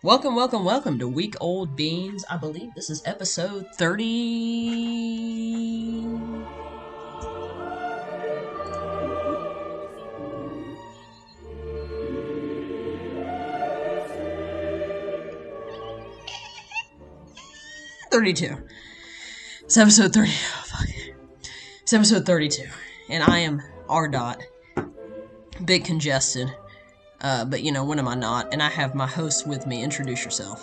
Welcome, welcome, welcome to Week Old Beans. I believe this is episode 30. 32. It's episode 30. Oh, fuck. It's episode 32. And I am R. Dot. Bit congested. But when am I not? And I have my host with me. Introduce yourself.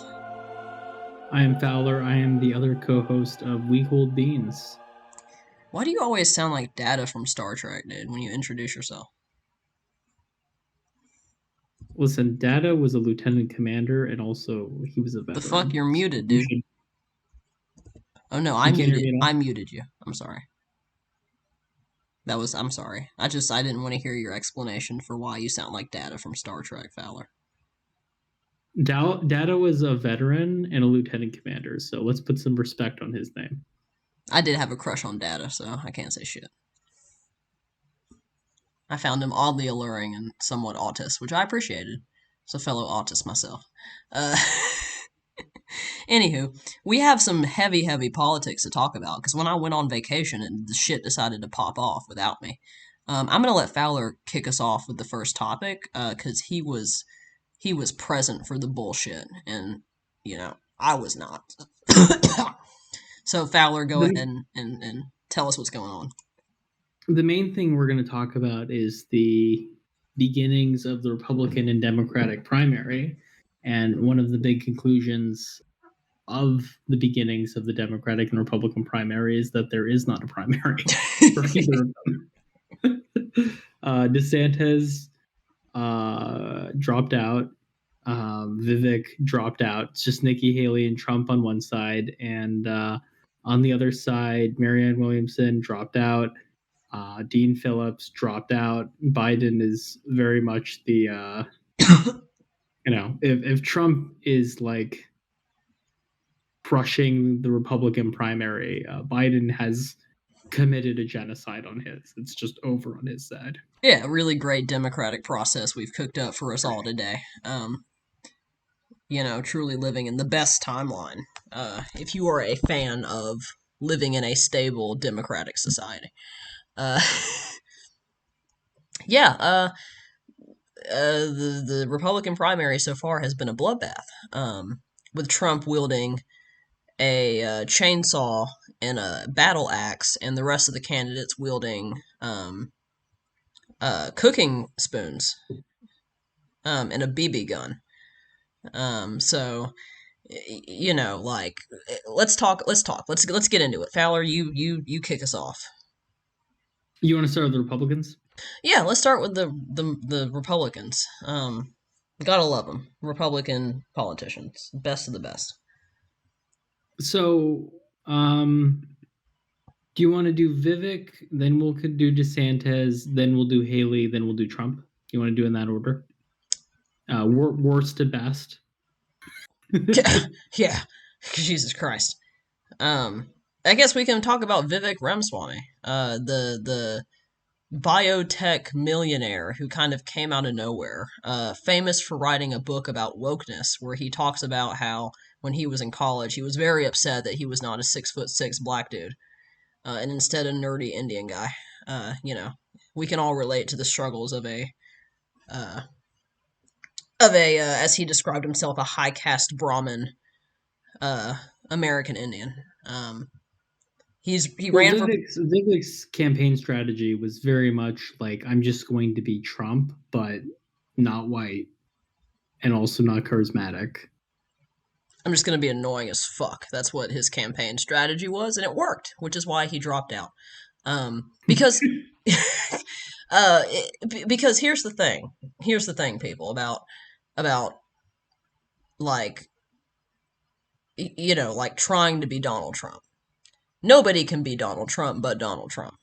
I am Fowler. I am the other co-host of Week Old Beans. Why do you always sound like Data from Star Trek, dude, when you introduce yourself? Listen, Data was a lieutenant commander, and also he was a veteran. The fuck? You're muted, dude. Oh no, I muted you. I'm sorry. I'm sorry. I didn't want to hear your explanation for why you sound like Data from Star Trek, Fowler. Data was a veteran and a lieutenant commander, so let's put some respect on his name. I did have a crush on Data, so I can't say shit. I found him oddly alluring and somewhat autist, which I appreciated. As a fellow autist myself. Anywho, we have some heavy, heavy politics to talk about, because when I went on vacation and the shit decided to pop off without me, I'm going to let Fowler kick us off with the first topic, because he was present for the bullshit, and, I was not. So, Fowler, go ahead and tell us what's going on. The main thing we're going to talk about is the beginnings of the Republican and Democratic primary, and one of the big conclusions of the beginnings of the Democratic and Republican primary is that there is not a primary for either of them. DeSantis dropped out. Vivek dropped out. It's just Nikki Haley and Trump on one side, and on the other side, Marianne Williamson dropped out. Dean Phillips dropped out. Biden is very much the if Trump is like crushing the Republican primary, Biden has committed a genocide on his. It's just over on his side. Yeah, a really great democratic process we've cooked up for us all today. Truly living in the best timeline. If you are a fan of living in a stable democratic society. The Republican primary so far has been a bloodbath, with Trump wielding a chainsaw and a battle axe, and the rest of the candidates wielding cooking spoons and a BB gun. Let's talk. Let's get into it. Fowler, you kick us off. You want to start with the Republicans? Yeah, let's start with the Republicans. Gotta love them. Republican politicians, best of the best. So, do you want to do Vivek? Then we'll do DeSantis. Then we'll do Haley. Then we'll do Trump. You want to do in that order? Worst to best. Yeah, Jesus Christ. I guess we can talk about Vivek Ramaswamy, the biotech millionaire who kind of came out of nowhere, famous for writing a book about wokeness, where he talks about how when he was in college, he was very upset that he was not a 6'6" black dude, and instead a nerdy Indian guy. We can all relate to the struggles of a as he described himself, a high caste Brahmin, American Indian. Vivek's campaign strategy was very much like, I'm just going to be Trump, but not white, and also not charismatic. I'm just going to be annoying as fuck. That's what his campaign strategy was, and it worked, which is why he dropped out. Because because here's the thing. Here's the thing, people, about like trying to be Donald Trump. Nobody can be Donald Trump but Donald Trump.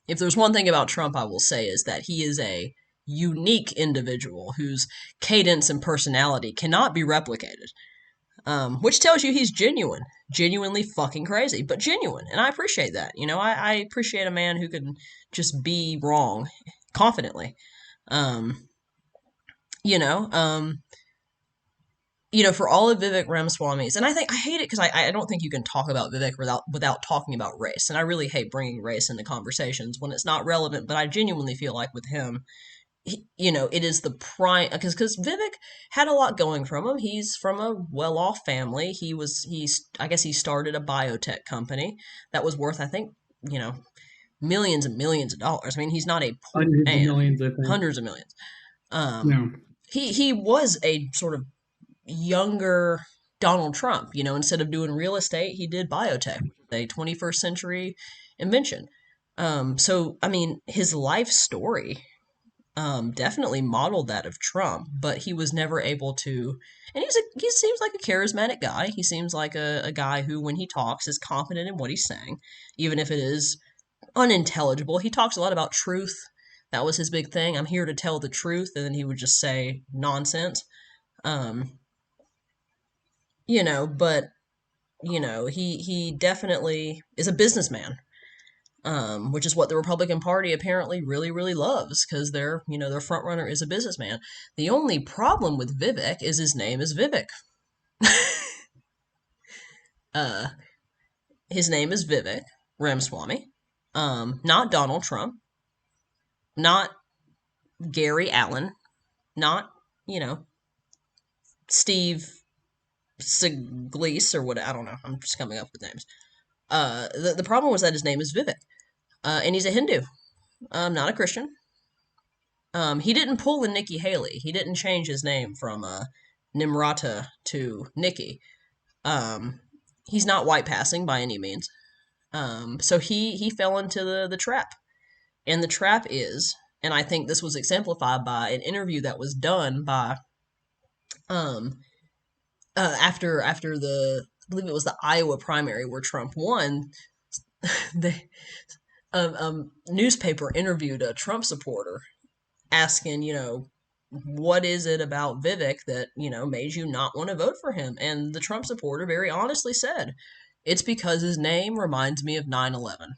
If there's one thing about Trump I will say is that he is a unique individual whose cadence and personality cannot be replicated. Which tells you he's genuinely fucking crazy, but genuine, and I appreciate that. I appreciate a man who can just be wrong confidently. for all of Vivek Ramaswamy's, and I hate it because I don't think you can talk about Vivek without talking about race, and I really hate bringing race into conversations when it's not relevant. But I genuinely feel like with him, it is the prime because Vivek had a lot going from him. He's from a well-off family. I guess he started a biotech company that was worth, I think, millions and millions of dollars. I mean, he's not a poor Hundreds of man, millions, I think. hundreds of millions. Um, Yeah. he was a sort of younger Donald Trump. Instead of doing real estate, he did biotech, a 21st century invention. So I mean, his life story definitely modeled that of Trump, but he was never able to. And he seems like a charismatic guy. He seems like a guy who, when he talks, is confident in what he's saying, even if it is unintelligible. He talks a lot about truth. That was his big thing. I'm here to tell the truth, and then he would just say nonsense. Um, but he definitely is a businessman, which is what the Republican Party apparently really, really loves because their front runner is a businessman. The only problem with Vivek is his name is Vivek. uh, his name is Vivek Ramaswamy, not Donald Trump, not Gary Allen, not Steve Siglease or what. I don't know. I'm just coming up with names. The problem was that his name is Vivek, and he's a Hindu, not a Christian. He didn't pull a Nikki Haley. He didn't change his name from Nimrata to Nikki. He's not white passing by any means. So he fell into the trap, and the trap is, and I think this was exemplified by an interview that was done by um after I believe it was the Iowa primary where Trump won. The newspaper interviewed a Trump supporter asking, what is it about Vivek that, made you not want to vote for him? And the Trump supporter very honestly said, it's because his name reminds me of 9/11.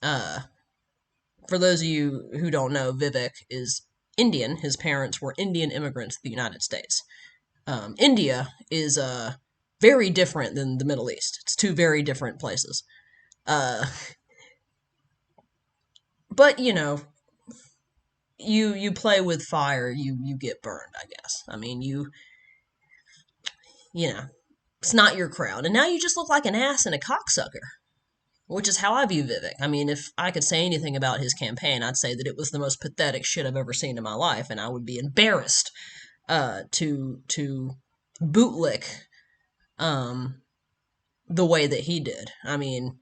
Uh, for those of you who don't know, Vivek is Indian. His parents were Indian immigrants to the United States. India is very different than the Middle East. It's two very different places. Uh, but you play with fire, you get burned. I guess. I mean, you know, it's not your crowd, and now you just look like an ass and a cocksucker. Which is how I view Vivek. I mean, if I could say anything about his campaign, I'd say that it was the most pathetic shit I've ever seen in my life, and I would be embarrassed to bootlick um, the way that he did. I mean,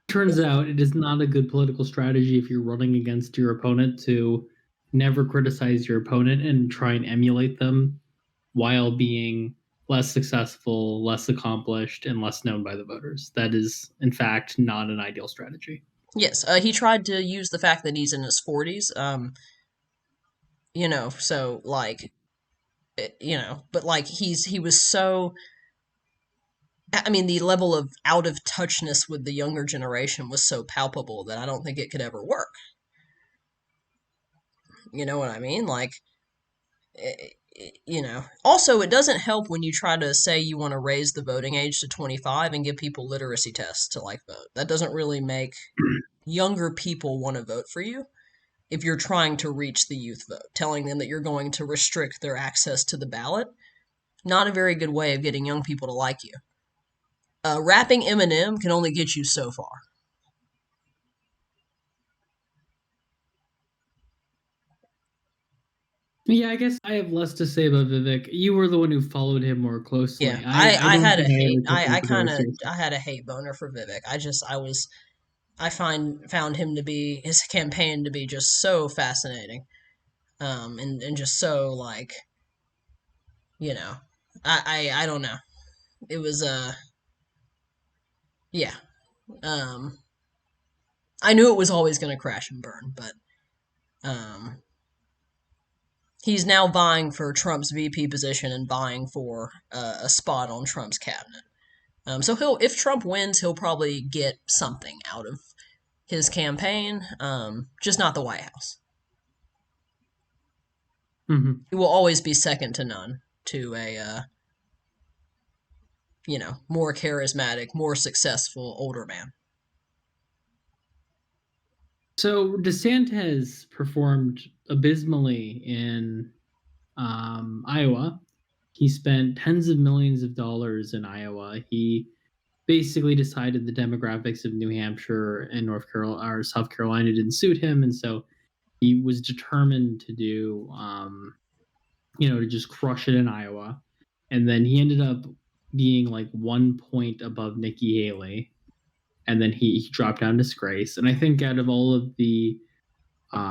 Turns out it is not a good political strategy if you're running against your opponent to never criticize your opponent and try and emulate them while being less successful, less accomplished, and less known by the voters. That is, in fact, not an ideal strategy. yes, he tried to use the fact that he's in his 40s, so like, but like he was so. I mean, the level of out of touchness with the younger generation was so palpable that I don't think it could ever work. You know what I mean? Like, Also, it doesn't help when you try to say you want to raise the voting age to 25 and give people literacy tests to like vote. That doesn't really make younger people want to vote for you if you're trying to reach the youth vote, telling them that you're going to restrict their access to the ballot. Not a very good way of getting young people to like you. Rapping Eminem can only get you so far. Yeah, I guess I have less to say about Vivek. You were the one who followed him more closely. Yeah, I I don't had a think I hate. ever took him very I seriously. had a hate boner for Vivek. I found him to be his campaign to be just so fascinating, and just so like, you know, I don't know. It was yeah. Um, I knew it was always going to crash and burn, but um, he's now vying for Trump's VP position and vying for a spot on Trump's cabinet. So if Trump wins, he'll probably get something out of his campaign, just not the White House. Mm-hmm. He will always be second to none to a more charismatic, more successful older man. So DeSantis performed abysmally in Iowa. He spent tens of millions of dollars in Iowa. He basically decided the demographics of New Hampshire and North Carolina or South Carolina didn't suit him, and so he was determined to do, to just crush it in Iowa. And then he ended up being like 1 point above Nikki Haley, and then he dropped down disgrace. And I think out of all of the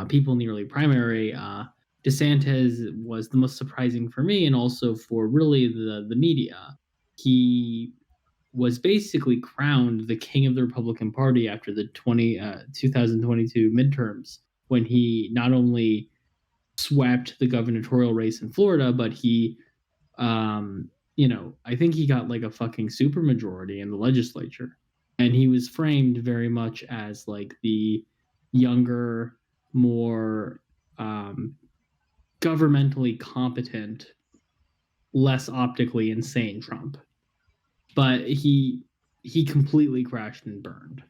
people in the early primary, DeSantis was the most surprising for me, and also for really the media. He was basically crowned the king of the Republican Party after the 2022 midterms, when he not only swept the gubernatorial race in Florida, but he, I think he got like a fucking supermajority in the legislature. And he was framed very much as like the younger, more governmentally competent, less optically insane Trump. But he completely crashed and burned.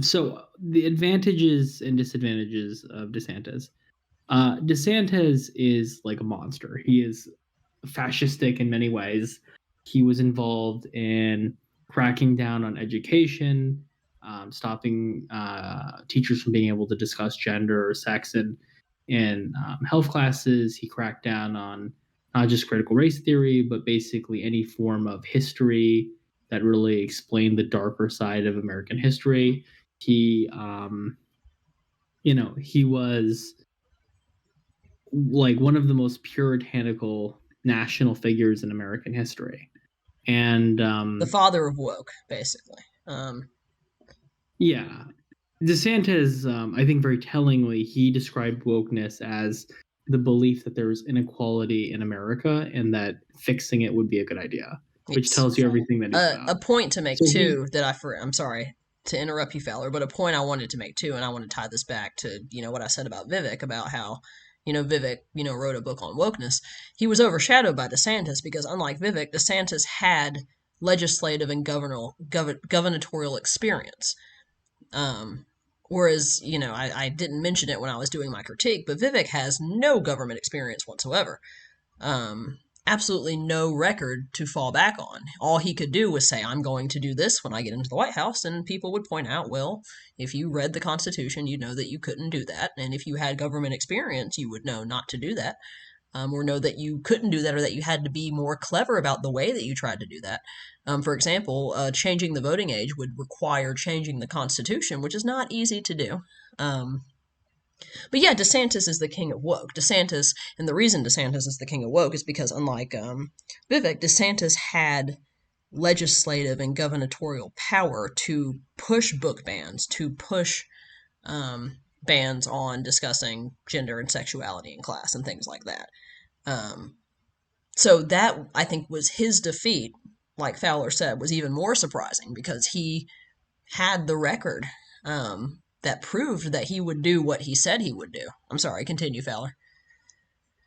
So the advantages and disadvantages of DeSantis. DeSantis is like a monster. He is fascistic in many ways. He was involved in cracking down on education, stopping teachers from being able to discuss gender or sex in health classes. He cracked down on not just critical race theory, but basically any form of history that really explained the darker side of American history. He, he was like one of the most puritanical national figures in American history. And The father of woke, basically. yeah, DeSantis, I think very tellingly, he described wokeness as the belief that there is inequality in America and that fixing it would be a good idea, which Yes. tells you everything that he's A about. point to make So he, too that I'm sorry to interrupt you, Fowler, but a point I wanted to make too, and I want to tie this back to what I said about Vivek, about how Vivek wrote a book on wokeness. He was overshadowed by DeSantis because unlike Vivek, DeSantis had legislative and gubernatorial experience. Whereas, I didn't mention it when I was doing my critique, but Vivek has no government experience whatsoever. Um, Absolutely no record to fall back on. All he could do was say, I'm going to do this when I get into the White House, and people would point out, well, if you read the Constitution, you'd know that you couldn't do that, and if you had government experience, you would know not to do that. Or know that you couldn't do that, or that you had to be more clever about the way that you tried to do that. For example, changing the voting age would require changing the Constitution, which is not easy to do. But yeah, DeSantis is the king of woke. DeSantis, and the reason DeSantis is the king of woke is because, unlike Vivek, DeSantis had legislative and gubernatorial power to push book bans, to push bans on discussing gender and sexuality in class and things like that. So that, I think, was his defeat, like Fowler said, was even more surprising because he had the record that proved that he would do what he said he would do. I'm sorry, continue, Fowler.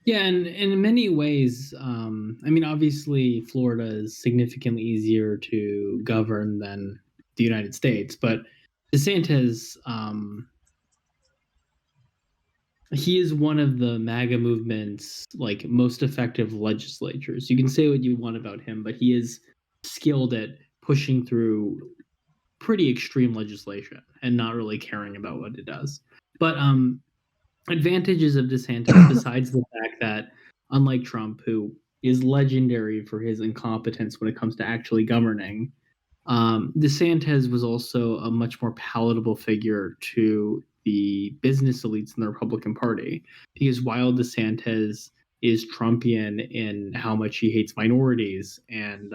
yeah, and in many ways, I mean, obviously, Florida is significantly easier to govern than the United States, but DeSantis, he is one of the MAGA movement's like most effective legislatures. You can say what you want about him, but he is skilled at pushing through pretty extreme legislation and not really caring about what it does. But advantages of DeSantis, besides the fact that, unlike Trump, who is legendary for his incompetence when it comes to actually governing, DeSantis was also a much more palatable figure to the business elites in the Republican Party, because while DeSantis is Trumpian in how much he hates minorities and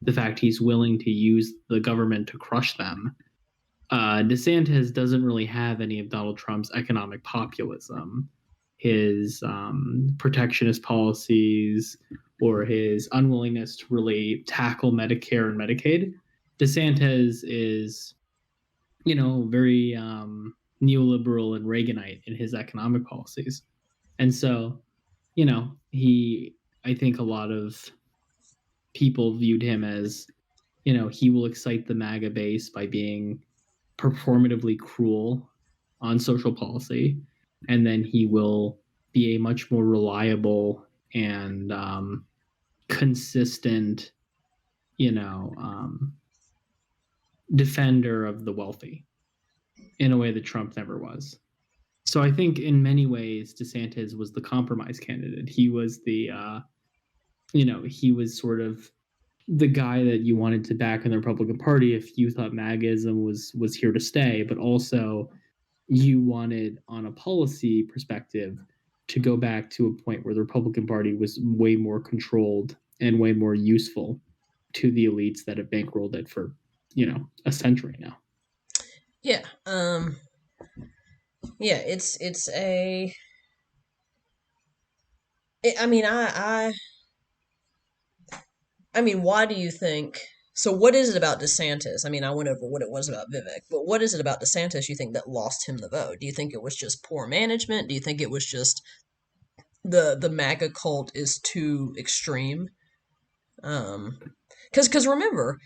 the fact he's willing to use the government to crush them, DeSantis doesn't really have any of Donald Trump's economic populism, his protectionist policies, or his unwillingness to really tackle Medicare and Medicaid. DeSantis is, very neoliberal and Reaganite in his economic policies. And so, I think a lot of people viewed him as, he will excite the MAGA base by being performatively cruel on social policy, and then he will be a much more reliable and consistent, you know, um, defender of the wealthy in a way that Trump never was. So I think in many ways DeSantis was the compromise candidate. He was he was sort of the guy that you wanted to back in the Republican Party if you thought MAGAism was here to stay, but also you wanted, on a policy perspective, to go back to a point where the Republican Party was way more controlled and way more useful to the elites that have bankrolled it for, a century now. Yeah. Yeah, it's a I mean, I mean, why do you think? So, what is it about DeSantis? I mean, I went over what it was about Vivek, but what is it about DeSantis you think that lost him the vote? Do you think it was just poor management? Do you think it was just the MAGA cult is too extreme? Um, because remember,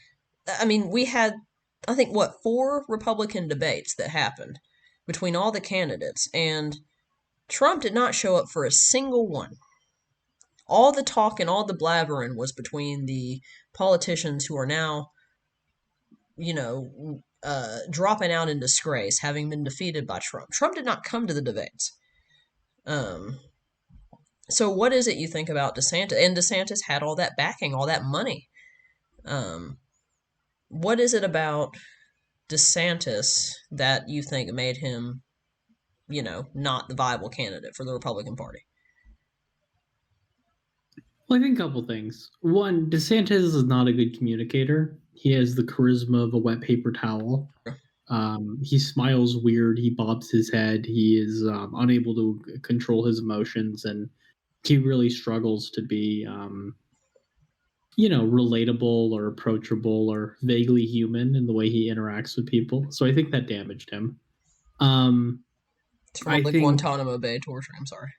I mean, we had I think what four Republican debates that happened between all the candidates, and Trump did not show up for a single one. All the talk and all the blabbering was between the politicians who are now, dropping out in disgrace, having been defeated by Trump. Trump did not come to the debates. Um, so what is it you think about DeSantis? And DeSantis had all that backing, all that money. Um, what is it about DeSantis that you think made him, not the viable candidate for the Republican Party? Well, I think a couple things. One, DeSantis is not a good communicator. He has the charisma of a wet paper towel. He smiles weird. He bobs his head. He is unable to control his emotions, and he really struggles to be, relatable or approachable or vaguely human in the way he interacts with people. So I think that damaged him. Um, It's more I like think Guantanamo Bay torture. I'm sorry.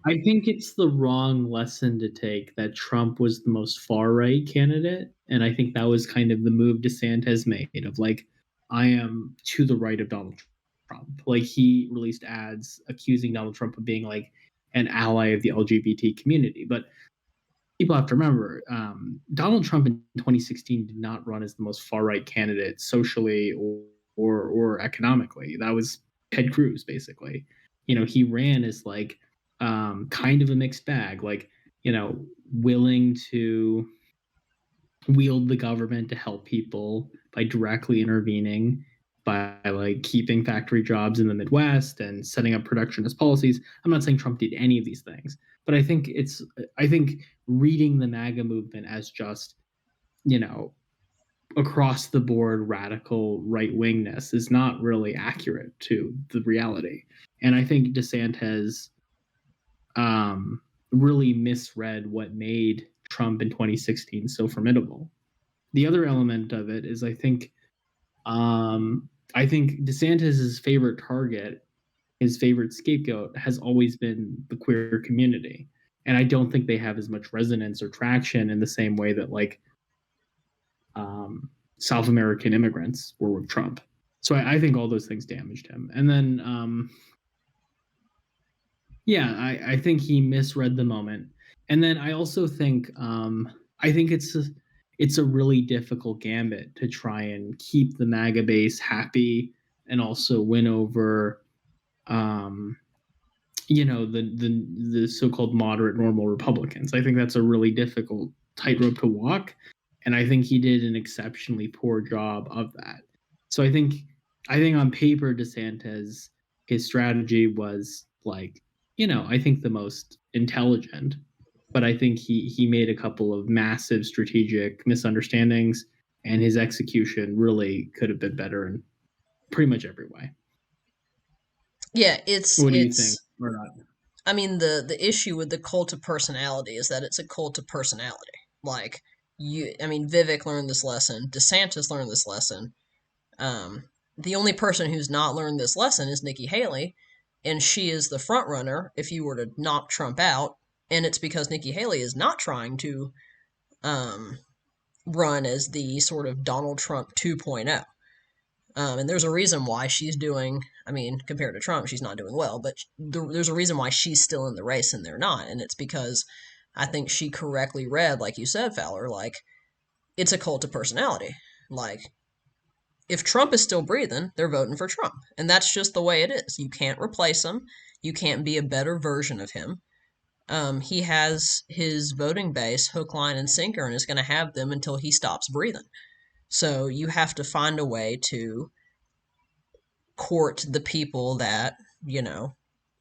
I think it's the wrong lesson to take that Trump was the most far right candidate. And I think that was kind of the move DeSantis made of like, I am to the right of Donald Trump. Like he released ads accusing Donald Trump of being like an ally of the LGBT community. But people have to remember Donald Trump in 2016 did not run as the most far right candidate socially or economically. That was Ted Cruz, basically. He ran as like kind of a mixed bag, like, willing to wield the government to help people by directly intervening, by like keeping factory jobs in the Midwest and setting up protectionist policies. I'm not saying Trump did any of these things, but I think reading the MAGA movement as just, across the board radical right wingness is not really accurate to the reality. And I think DeSantis really misread what made Trump in 2016 so formidable. The other element of it is I think DeSantis's favorite target, his favorite scapegoat, has always been the queer community, and I don't think they have as much resonance or traction in the same way that like South American immigrants were with Trump. So I think all those things damaged him. And then yeah, I think he misread the moment. And then I also think I think it's a really difficult gambit to try and keep the MAGA base happy and also win over the so-called moderate normal Republicans. I think that's a really difficult tightrope to walk, and I think he did an exceptionally poor job of that. So I think on paper DeSantis, his strategy was like, I think the most intelligent, but I think he made a couple of massive strategic misunderstandings, and his execution really could have been better in pretty much every way. Yeah, it's What do you think? it's Or not? I mean, the issue with the cult of personality is that it's a cult of personality. Like I mean, Vivek learned this lesson. DeSantis learned this lesson. The only person who's not learned this lesson is Nikki Haley, and she is the front runner if you were to knock Trump out, and it's because Nikki Haley is not trying to um, run as the sort of Donald Trump 2.0. And there's a reason why she's doing, I mean, compared to Trump, she's not doing well, but there's a reason why she's still in the race and they're not. And it's because I think she correctly read, like you said, Fowler, like, it's a cult of personality. Like, if Trump is still breathing, they're voting for Trump. And that's just the way it is. You can't replace him. You can't be a better version of him. He has his voting base hook, line, and sinker, and is going to have them until he stops breathing. So you have to find a way to court the people that,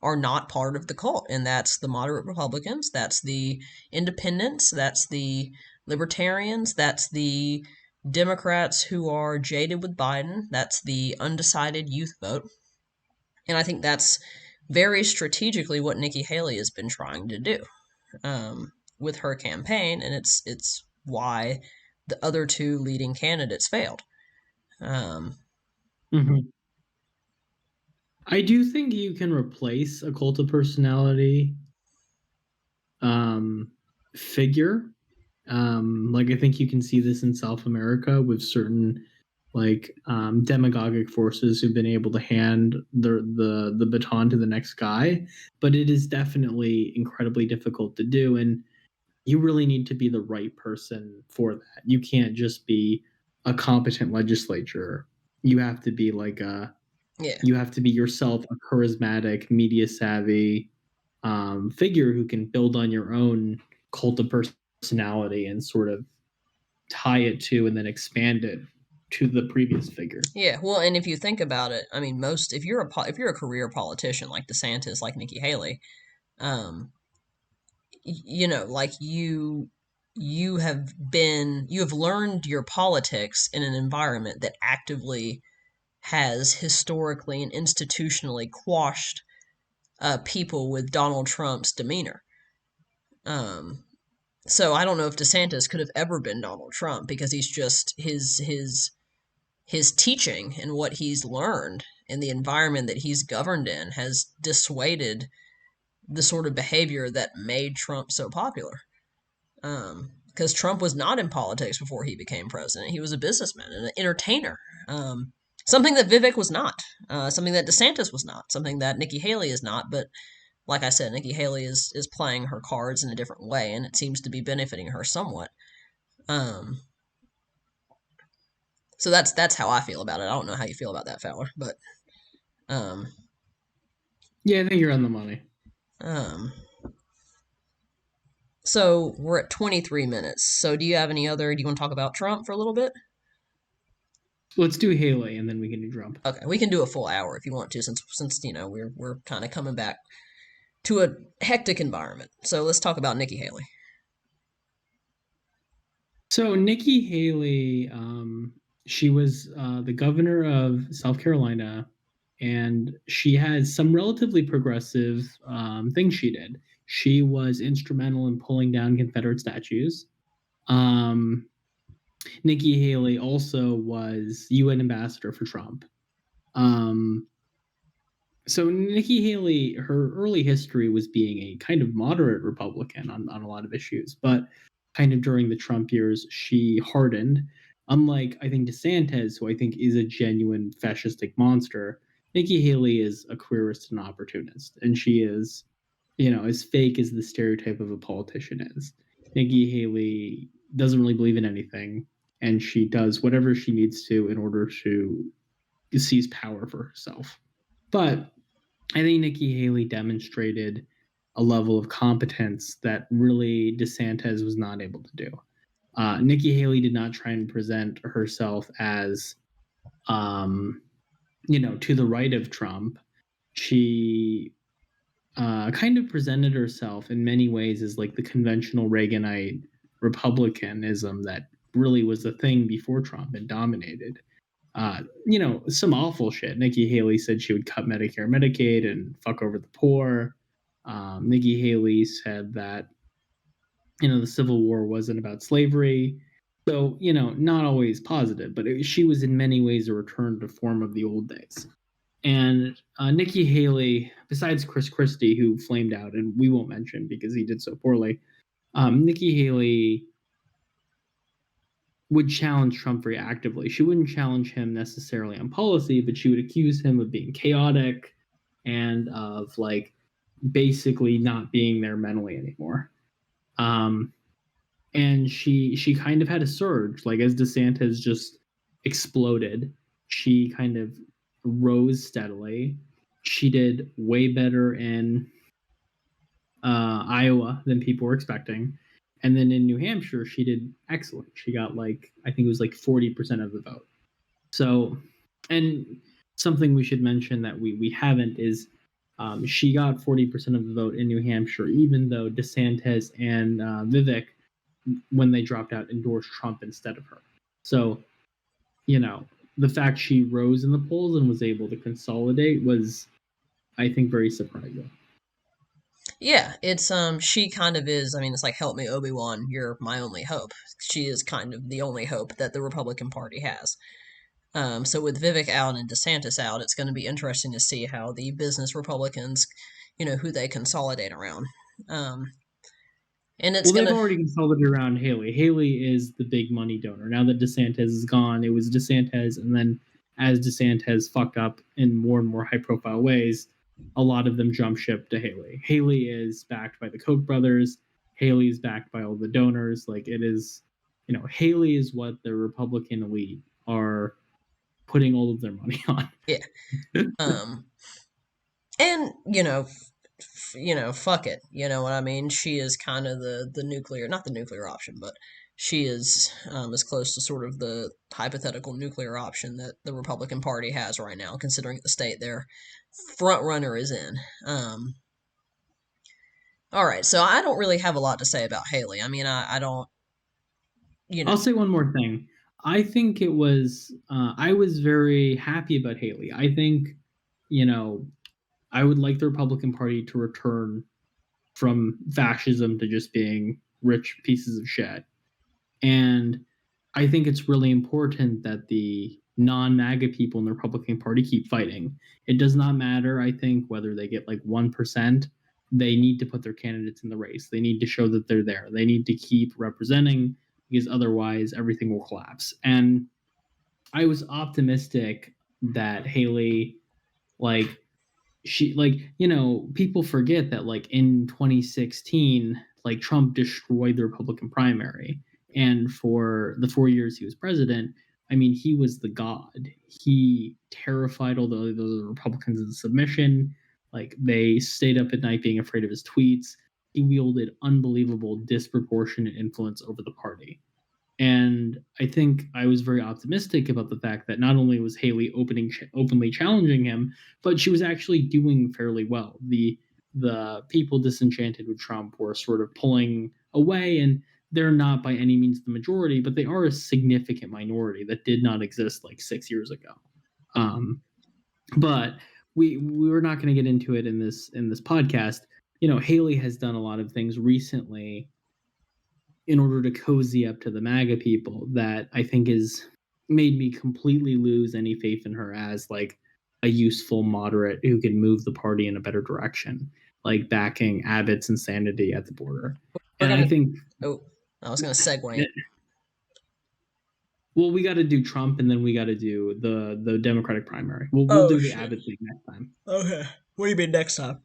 are not part of the cult. And that's the moderate Republicans, that's the independents, that's the libertarians, that's the Democrats who are jaded with Biden, that's the undecided youth vote. And I think that's very strategically what Nikki Haley has been trying to do with her campaign, and it's why the other two leading candidates failed. Mm-hmm. I do think you can replace a cult of personality figure. Like, I think you can see this in South America with certain demagogic forces who've been able to hand the baton to the next guy, but it is definitely incredibly difficult to do, and you really need to be the right person for that. You can't just be a competent legislator. You have to be you have to be yourself a charismatic, media savvy figure who can build on your own cult of personality and sort of tie it to and then expand it to the previous figure. Yeah, well, and if you think about it, I mean, if you're a career politician like DeSantis, like Nikki Haley, like you have learned your politics in an environment that actively has historically and institutionally quashed people with Donald Trump's demeanor. So I don't know if DeSantis could have ever been Donald Trump, because he's just his teaching and what he's learned in the environment that he's governed in has dissuaded the sort of behavior that made Trump so popular. Because Trump was not in politics before he became president. He was a businessman and an entertainer. Something that Vivek was not. Something that DeSantis was not. Something that Nikki Haley is not. But like I said, Nikki Haley is playing her cards in a different way, and it seems to be benefiting her somewhat. So that's how I feel about it. I don't know how you feel about that, Fowler, but yeah, I think you're on the money. So we're at 23 minutes. So do you want to talk about Trump for a little bit? Let's do Haley, and then we can do Trump. Okay, we can do a full hour if you want to, since we're kind of coming back to a hectic environment. So let's talk about Nikki Haley. So Nikki Haley, she was the governor of South Carolina, and she had some relatively progressive things she did. She was instrumental in pulling down Confederate statues. Nikki Haley also was UN ambassador for Trump. So Nikki Haley, her early history was being a kind of moderate Republican on a lot of issues, but kind of during the Trump years, she hardened. Unlike, I think, DeSantis, who I think is a genuine fascistic monster, Nikki Haley is a careerist and opportunist, and she is, as fake as the stereotype of a politician is. Nikki Haley doesn't really believe in anything, and she does whatever she needs to in order to seize power for herself. But I think Nikki Haley demonstrated a level of competence that really DeSantis was not able to do. Nikki Haley did not try and present herself as, to the right of Trump. She kind of presented herself in many ways as like the conventional Reaganite Republicanism that really was the thing before Trump and dominated. Some awful shit. Nikki Haley said she would cut Medicare, Medicaid, and fuck over the poor. Nikki Haley said that, the Civil War wasn't about slavery. So, not always positive, but she was in many ways a return to form of the old days. And Nikki Haley, besides Chris Christie, who flamed out, and we won't mention because he did so poorly, Nikki Haley would challenge Trump very actively. She wouldn't challenge him necessarily on policy, but she would accuse him of being chaotic and of like basically not being there mentally anymore. And she kind of had a surge, like as DeSantis just exploded. She kind of rose steadily. She did way better in Iowa than people were expecting. And then in New Hampshire, she did excellent. She got like, I think it was like 40% of the vote. So, and something we should mention that we haven't is she got 40% of the vote in New Hampshire, even though DeSantis and Vivek, when they dropped out, endorsed Trump instead of her. So, you know, the fact she rose in the polls and was able to consolidate was, I think, very surprising. Yeah, it's she kind of is. I mean, it's like help me Obi-Wan, you're my only hope. She is kind of the only hope that the Republican Party has. So with Vivek out and DeSantis out, it's going to be interesting to see how the business Republicans, who they consolidate around. Um, and it's Well, going they've to, already consolidated around Haley. Haley is the big money donor. Now that DeSantis is gone, it was DeSantis, and then as DeSantis fucked up in more and more high-profile ways, a lot of them jump ship to Haley. Haley is backed by the Koch brothers. Haley is backed by all the donors. Like it is, Haley is what the Republican elite are putting all of their money on. yeah. Um, and fuck it. You know what I mean? She is kind of the nuclear, not the nuclear option, but she is as close to sort of the hypothetical nuclear option that the Republican Party has right now, considering the state their front runner is in. All right, so I don't really have a lot to say about Haley. I mean, I don't, I'll say one more thing. I think it was, I was very happy about Haley. I think, I would like the Republican Party to return from fascism to just being rich pieces of shit. And I think it's really important that the non-MAGA people in the Republican Party keep fighting. It does not matter, I think, whether they get like 1%. They need to put their candidates in the race. They need to show that they're there. They need to keep representing because otherwise everything will collapse. And I was optimistic that Haley, like, people forget that like in 2016, like Trump destroyed the Republican primary. And for the 4 years he was president, I mean, he was the god. He terrified all the Republicans into submission. Like they stayed up at night being afraid of his tweets. He wielded unbelievable disproportionate influence over the party. And I think I was very optimistic about the fact that not only was Haley openly challenging him, but she was actually doing fairly well. The people disenchanted with Trump were sort of pulling away, and they're not by any means the majority, but they are a significant minority that did not exist like 6 years ago. But we're not going to get into it in this podcast. Haley has done a lot of things recently in order to cozy up to the MAGA people that I think has made me completely lose any faith in her as like a useful moderate who can move the party in a better direction, like backing Abbott's insanity at the border. we're And I gonna. think, Oh, I was gonna segue. well, we got to do Trump, and then we got to do the Democratic primary. We'll Oh do the shit. Abbott thing next time. Okay. What do you mean next time?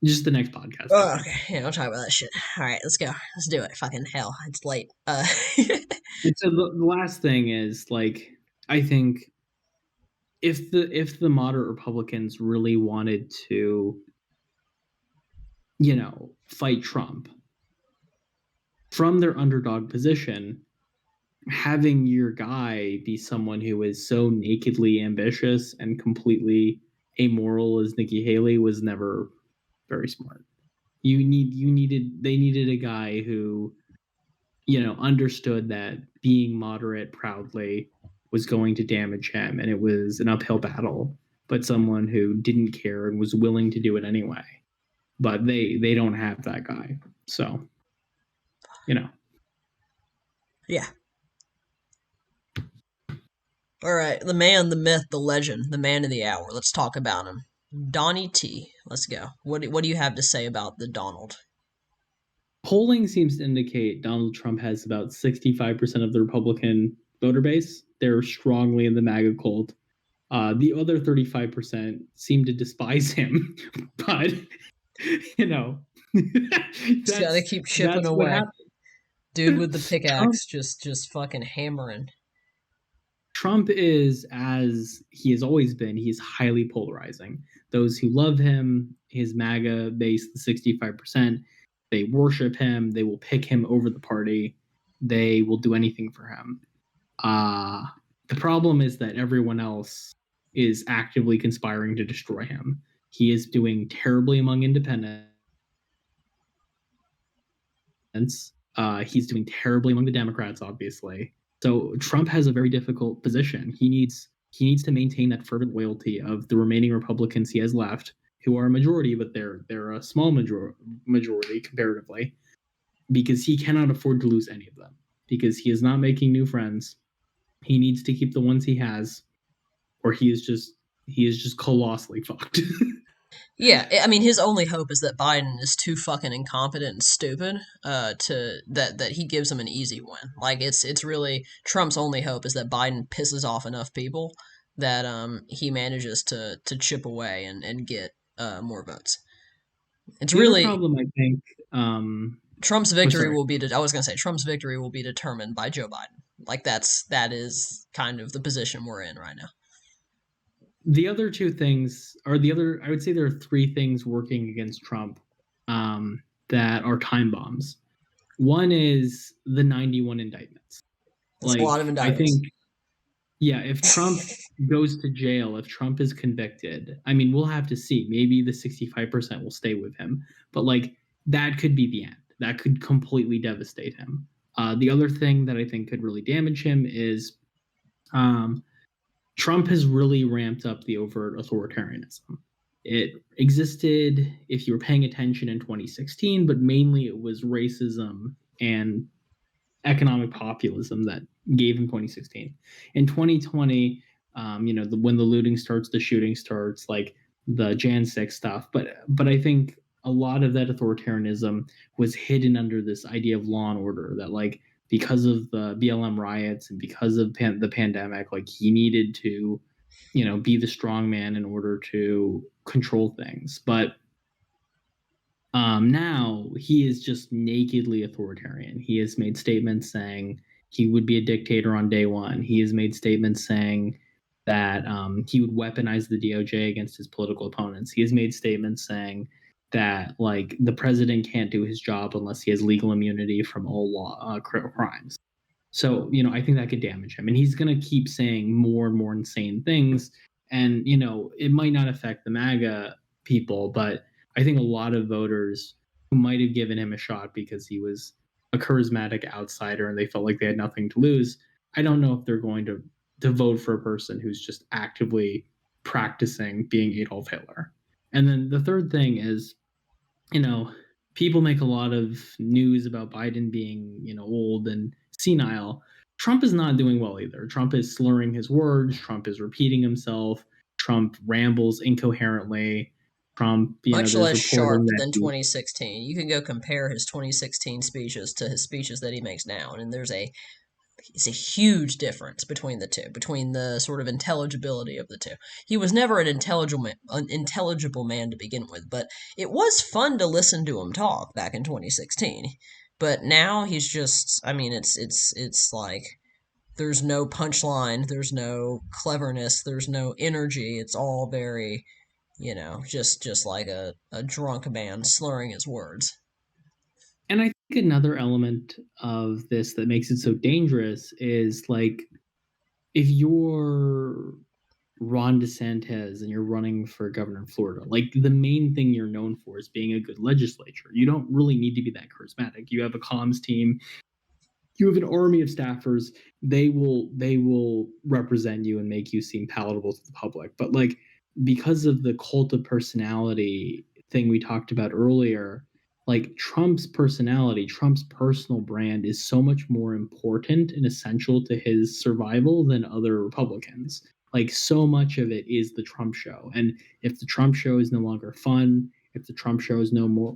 Just the next podcast, I Oh, think. okay. Yeah, I'll talk about that shit. All right, let's go. Let's do it. Fucking hell, it's late. And so the last thing is like I think if the moderate Republicans really wanted to, fight Trump from their underdog position, having your guy be someone who is so nakedly ambitious and completely amoral as Nikki Haley was never very smart. They needed a guy who, understood that being moderate proudly was going to damage him and it was an uphill battle, but someone who didn't care and was willing to do it anyway. But they don't have that guy. So, yeah. All right, the man, the myth, the legend, the man of the hour. Let's talk about him. Donnie T. Let's go. What do you have to say about the Donald? Polling seems to indicate Donald Trump has about 65% of the Republican voter base. They're strongly in the MAGA cult. The other 35% seem to despise him, but you know, Just gotta keep chipping that's what away. happens. Dude with the Trump pickaxe, just fucking hammering. Trump is, as he has always been, he's highly polarizing. Those who love him, his MAGA base, the 65%, they worship him. They will pick him over the party. They will do anything for him. Uh, the problem is that everyone else is actively conspiring to destroy him. He is doing terribly among independents. He's doing terribly among the Democrats, obviously. So Trump has a very difficult position. He needs to maintain that fervent loyalty of the remaining Republicans he has left, who are a majority, but they're a small majority comparatively, because he cannot afford to lose any of them. Because he is not making new friends. He needs to keep the ones he has, or he is just colossally fucked. Yeah, I mean, his only hope is that Biden is too fucking incompetent and stupid, to that he gives him an easy win. Like it's really Trump's only hope is that Biden pisses off enough people that he manages to chip away and get more votes. It's The other really problem, I think, um, Trump's oh, victory sorry. will be. I was gonna say Trump's victory will be determined by Joe Biden. Like that is kind of the position we're in right now. The other two things are the other. I would say there are three things working against Trump, that are time bombs. One is the 91 indictments. It's a lot of I indictments. think, yeah, if Trump goes to jail, if Trump is convicted, I mean, we'll have to see. Maybe the 65% will stay with him, but that could be the end. That could completely devastate him. The other thing that I think could really damage him is, um, Trump has really ramped up the overt authoritarianism. It existed if you were paying attention in 2016, but mainly it was racism and economic populism that gave him 2016. In 2020, when the looting starts, the shooting starts, like the Jan 6 stuff. But I think a lot of that authoritarianism was hidden under this idea of law and order, that because of the BLM riots and because of the pandemic, he needed to, be the strong man in order to control things. But now he is just nakedly authoritarian. He has made statements saying he would be a dictator on day one. He has made statements saying that he would weaponize the DOJ against his political opponents. He has made statements saying that the president can't do his job unless he has legal immunity from all crimes. So I think that could damage him, and he's going to keep saying more and more insane things. And it might not affect the MAGA people, but I think a lot of voters who might have given him a shot because he was a charismatic outsider and they felt like they had nothing to lose, I don't know if they're going to vote for a person who's just actively practicing being Adolf Hitler. And then the third thing is, people make a lot of news about Biden being, old and senile. Trump is not doing well either. Trump is slurring his words. Trump is repeating himself. Trump rambles incoherently. Trump, Much there's less reporting sharp that than he, 2016. You can go compare his 2016 speeches to his speeches that he makes now, and it's a huge difference between the two, between the sort of intelligibility of the two. He was never an intelligible man to begin with, but it was fun to listen to him talk back in 2016. But now he's just, I mean, it's like there's no punchline, there's no cleverness, there's no energy. It's all very, just like a drunk man slurring his words. and I think another element of this that makes it so dangerous is if you're Ron DeSantis and you're running for governor in Florida, the main thing you're known for is being a good legislature. You don't really need to be that charismatic. You have a comms team. You have an army of staffers. They will represent you and make you seem palatable to the public. But because of the cult of personality thing we talked about earlier, like Trump's personality, Trump's personal brand is so much more important and essential to his survival than other Republicans. Like so much of it is the Trump show. And if the Trump show is no longer fun, if the Trump show is no more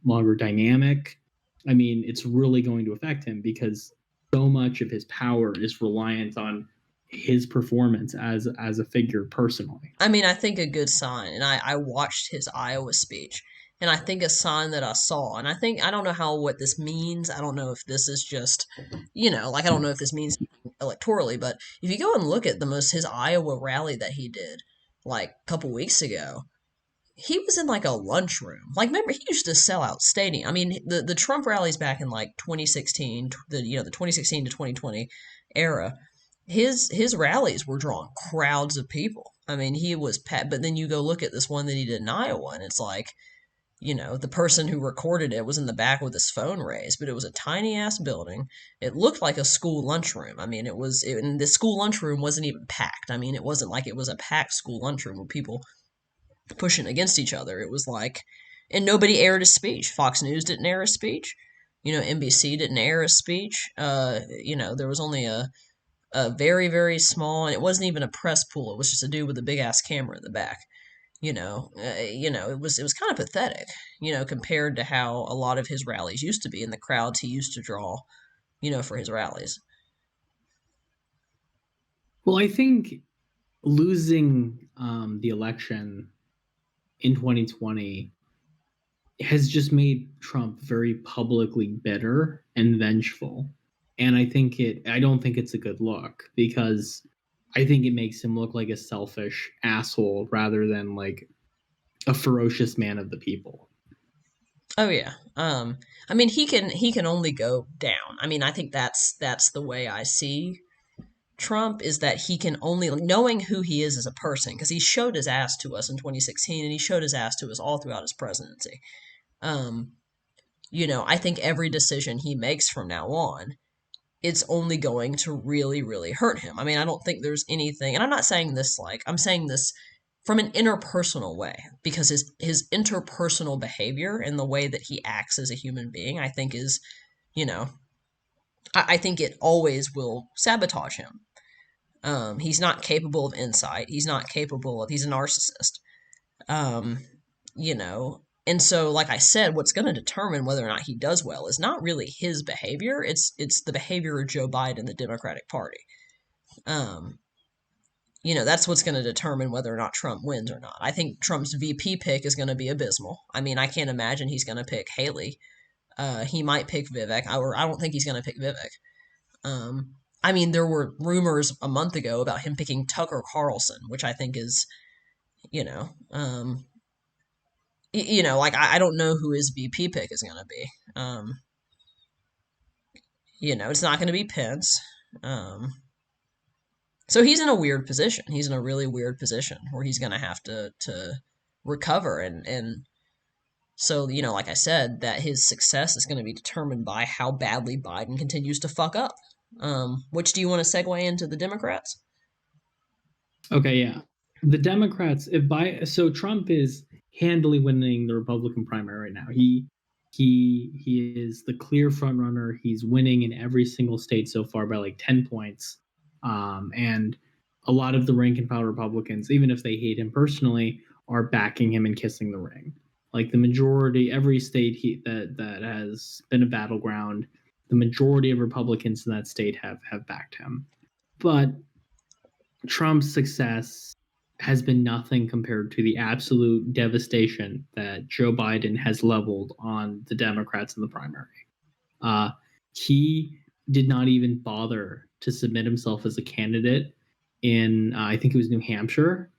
longer dynamic, I mean, it's really going to affect him because so much of his power is reliant on his performance as a figure personally. I mean, I think a good sign, and I watched his Iowa speech, and I think a sign that I saw, and I don't know what this means. I don't know if this is just, like I don't know if this means electorally, but if you go and look at his Iowa rally that he did like a couple weeks ago, he was in like a lunchroom. Like, remember, he used to sell out stadium. I mean, the Trump rallies back in like 2016, the 2016 to 2020 era, his rallies were drawing crowds of people. I mean, he was pat. But then you go look at this one that he did in Iowa, and it's like, the person who recorded it was in the back with his phone raised, but it was a tiny ass building. It looked like a school lunchroom. I mean, and the school lunchroom wasn't even packed. I mean, it wasn't like it was a packed school lunchroom with people pushing against each other. It was like, and nobody aired his speech. Fox News didn't air his speech. NBC didn't air his speech. There was only a very, very small, and it wasn't even a press pool. It was just a dude with a big ass camera in the back. It was kind of pathetic, compared to how a lot of his rallies used to be and the crowds he used to draw, for his rallies. Well, I think losing the election in 2020 has just made Trump very publicly bitter and vengeful. And I don't think it's a good look because I think it makes him look like a selfish asshole rather than like a ferocious man of the people. Oh yeah. I mean, he can only go down. I mean, I think that's the way I see Trump, is that he can only, knowing who he is as a person, because he showed his ass to us in 2016 and he showed his ass to us all throughout his presidency. Um, I think every decision he makes from now on, it's only going to really, really hurt him. I mean, I don't think there's anything, and I'm not saying this I'm saying this from an interpersonal way, because his interpersonal behavior and the way that he acts as a human being, I think is, you know, I think it always will sabotage him. He's not capable of insight. He's not capable of. He's a narcissist. Um, and so, like I said, what's going to determine whether or not he does well is not really his behavior. It's the behavior of Joe Biden, the Democratic Party. Um, that's what's going to determine whether or not Trump wins or not. I think Trump's VP pick is going to be abysmal. I mean, I can't imagine he's going to pick Haley. He might pick Vivek. I don't think he's going to pick Vivek. I mean, there were rumors a month ago about him picking Tucker Carlson, which I think is, you know, um, like I don't know who his VP pick is going to be. It's not going to be Pence. Um, so he's in a weird position. He's in a really weird position where he's going to have to recover, and so like I said, that his success is going to be determined by how badly Biden continues to fuck up. Which do you want to segue into the Democrats? Okay, yeah. The Democrats, so Trump is handily winning the Republican primary right now. He is the clear front runner. He's winning in every single state so far by like 10 points. And a lot of the rank and file Republicans, even if they hate him personally, are backing him and kissing the ring. Like the majority, every state that has been a battleground, the majority of Republicans in that state have backed him. But Trump's success has been nothing compared to the absolute devastation that Joe Biden has leveled on the Democrats in the primary. He did not even bother to submit himself as a candidate in, I think it was New Hampshire.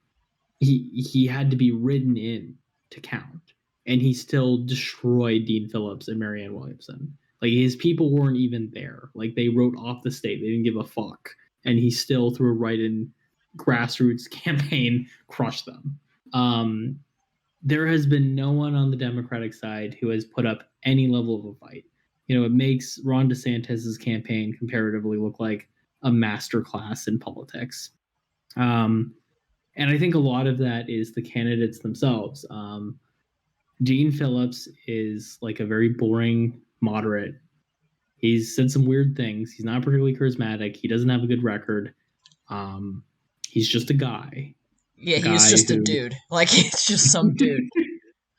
He had to be written in to count, and he still destroyed Dean Phillips and Marianne Williamson. Like his people weren't even there. Like they wrote off the state. They didn't give a fuck, and he still through a write-in grassroots campaign crushed them. There has been no one on the Democratic side who has put up any level of a fight. It makes Ron DeSantis's campaign comparatively look like a masterclass in politics. And I think a lot of that is the candidates themselves. Gene Phillips is like a very boring moderate. He's said some weird things. He's not particularly charismatic. He doesn't have a good record. Um, he's just a guy. Yeah, A he is guy just a who dude. Like it's just some dude.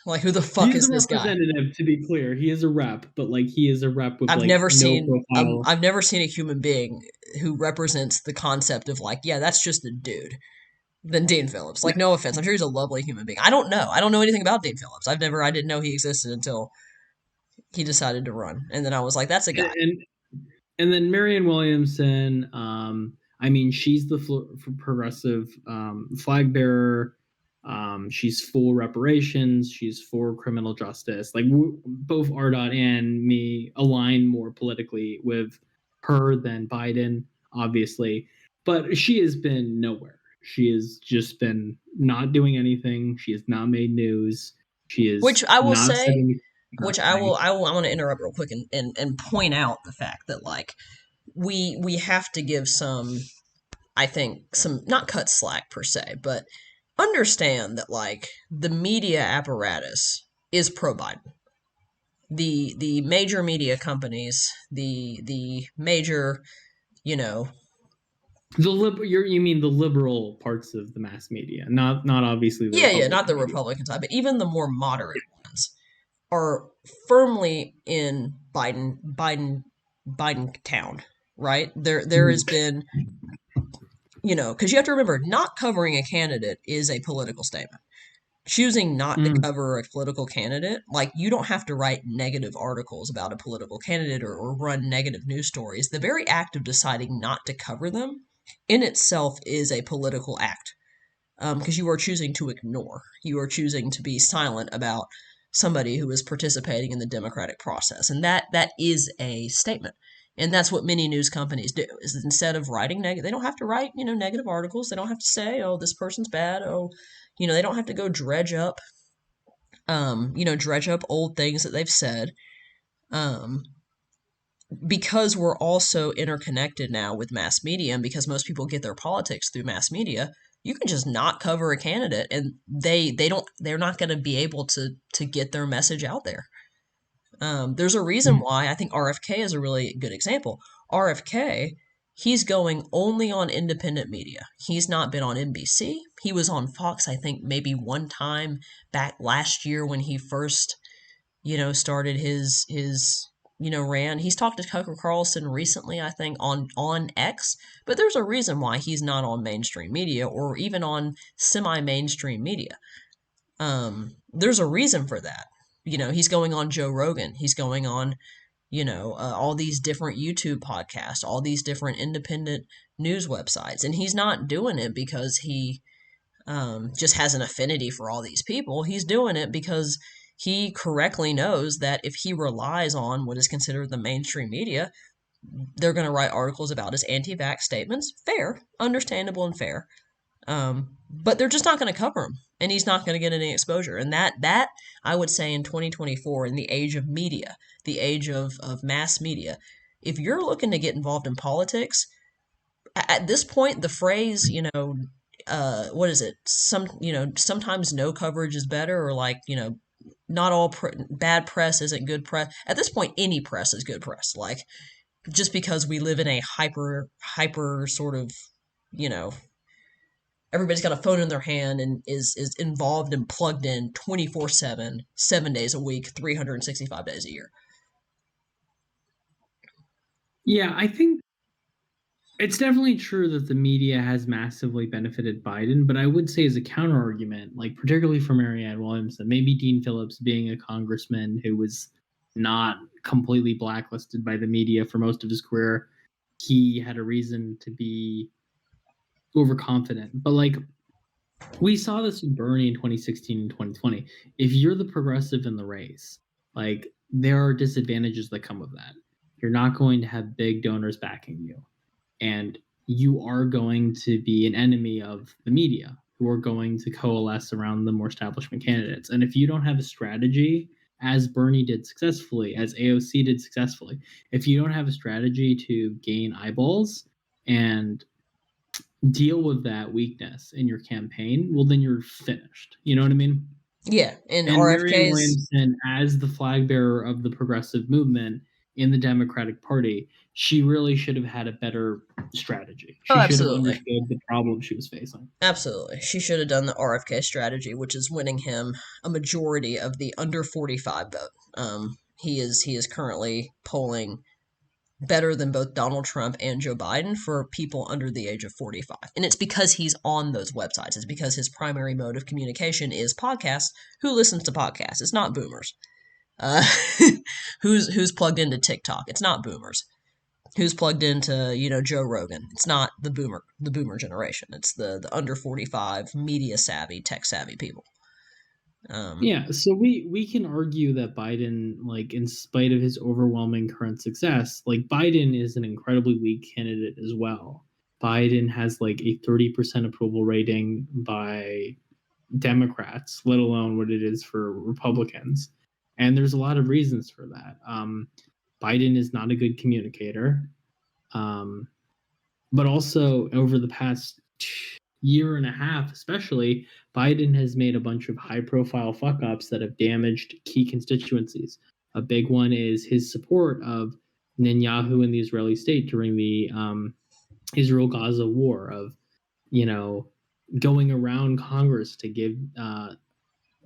Like who the fuck he's is a this guy? representative, to be clear. He is a rep, but like he is a rep with I've like never no seen profile. I've never seen a human being who represents the concept of like, yeah, that's just a dude than Dean Phillips. Like, no offense, I'm sure he's a lovely human being. I don't know. I don't know anything about Dean Phillips. I didn't know he existed until he decided to run, and then I was like, that's a guy. And then Marianne Williamson, I mean, she's the progressive flag bearer. She's for reparations. She's for criminal justice. Like both RDOT and me align more politically with her than Biden, obviously. But she has been nowhere. She has just been not doing anything. She has not made news. She is Which I will not say, setting which anything. I want to interrupt real quick and point out the fact that like we have to give some, I think, some not cut slack per se, but understand that like the media apparatus is pro Biden. The major media companies, the major, you know, You mean the liberal parts of the mass media, not obviously the yeah, not Republican the media. Republican side, but even the more moderate ones are firmly in Biden town, right? There has been, because you have to remember, not covering a candidate is a political statement. Choosing not to Mm. cover a political candidate, like you don't have to write negative articles about a political candidate or run negative news stories. The very act of deciding not to cover them in itself is a political act, because you are choosing to ignore. You are choosing to be silent about somebody who is participating in the democratic process, and that is a statement. And that's what many news companies do. Is instead of writing negative, they don't have to write negative articles. They don't have to say, oh, this person's bad. Oh, they don't have to go dredge up old things that they've said. Um, because we're also interconnected now with mass media, and because most people get their politics through mass media, you can just not cover a candidate, and they're not going to be able to get their message out there. There's a reason why I think RFK is a really good example. RFK, he's going only on independent media. He's not been on NBC. He was on Fox, I think, maybe one time back last year when he first started his ran. He's talked to Tucker Carlson recently, I think, on X, but there's a reason why he's not on mainstream media or even on semi-mainstream media. There's a reason for that. He's going on Joe Rogan. He's going on, all these different YouTube podcasts, all these different independent news websites, and he's not doing it because he just has an affinity for all these people. He's doing it because he correctly knows that if he relies on what is considered the mainstream media, they're going to write articles about his anti-vax statements. Fair, understandable, and fair. But they're just not going to cover him, and he's not going to get any exposure. And that I would say in 2024, in the age of media, the age of mass media, if you're looking to get involved in politics, at this point, the phrase, what is it? Sometimes no coverage is better, or like, not all bad press isn't good press. At this point, any press is good press. Like, just because we live in a hyper sort of, you know, everybody's got a phone in their hand and is involved and plugged in 24/7, 7 days a week, 365 days a year. Yeah, I think it's definitely true that the media has massively benefited Biden, but I would say as a counter argument, like particularly for Marianne Williamson, maybe Dean Phillips being a congressman who was not completely blacklisted by the media for most of his career, he had a reason to be overconfident. But like we saw this with Bernie in 2016 and 2020. If you're the progressive in the race, like there are disadvantages that come with that. You're not going to have big donors backing you. And you are going to be an enemy of the media who are going to coalesce around the more establishment candidates. And if you don't have a strategy, as Bernie did successfully, as AOC did successfully, if you don't have a strategy to gain eyeballs and deal with that weakness in your campaign, well, then you're finished. You know what I mean? Yeah, in And Marianne RFK's. Williamson, as the flag bearer of the progressive movement in the Democratic Party, she really should have had a better strategy. Oh, She should have absolutely. understood the problem she was facing. Absolutely. She should have done the RFK strategy, which is winning him a majority of the under 45 vote. He is currently polling better than both Donald Trump and Joe Biden for people under the age of 45. And it's because he's on those websites. It's because his primary mode of communication is podcasts. Who listens to podcasts? It's not boomers. Uh, who's plugged into TikTok? It's not boomers. Who's plugged into, Joe Rogan? It's not the boomer generation. It's the under 45 media savvy, tech savvy people. Um, Yeah, so we can argue that Biden, like, in spite of his overwhelming current success, like, Biden is an incredibly weak candidate as well. Biden has like a 30% approval rating by Democrats, let alone what it is for Republicans. And there's a lot of reasons for that. Biden is not a good communicator. Um, but also over the past year and a half, especially, Biden has made a bunch of high profile fuck ups that have damaged key constituencies. A big one is his support of Netanyahu in the Israeli state during the Israel Gaza war, of, you know, going around Congress to give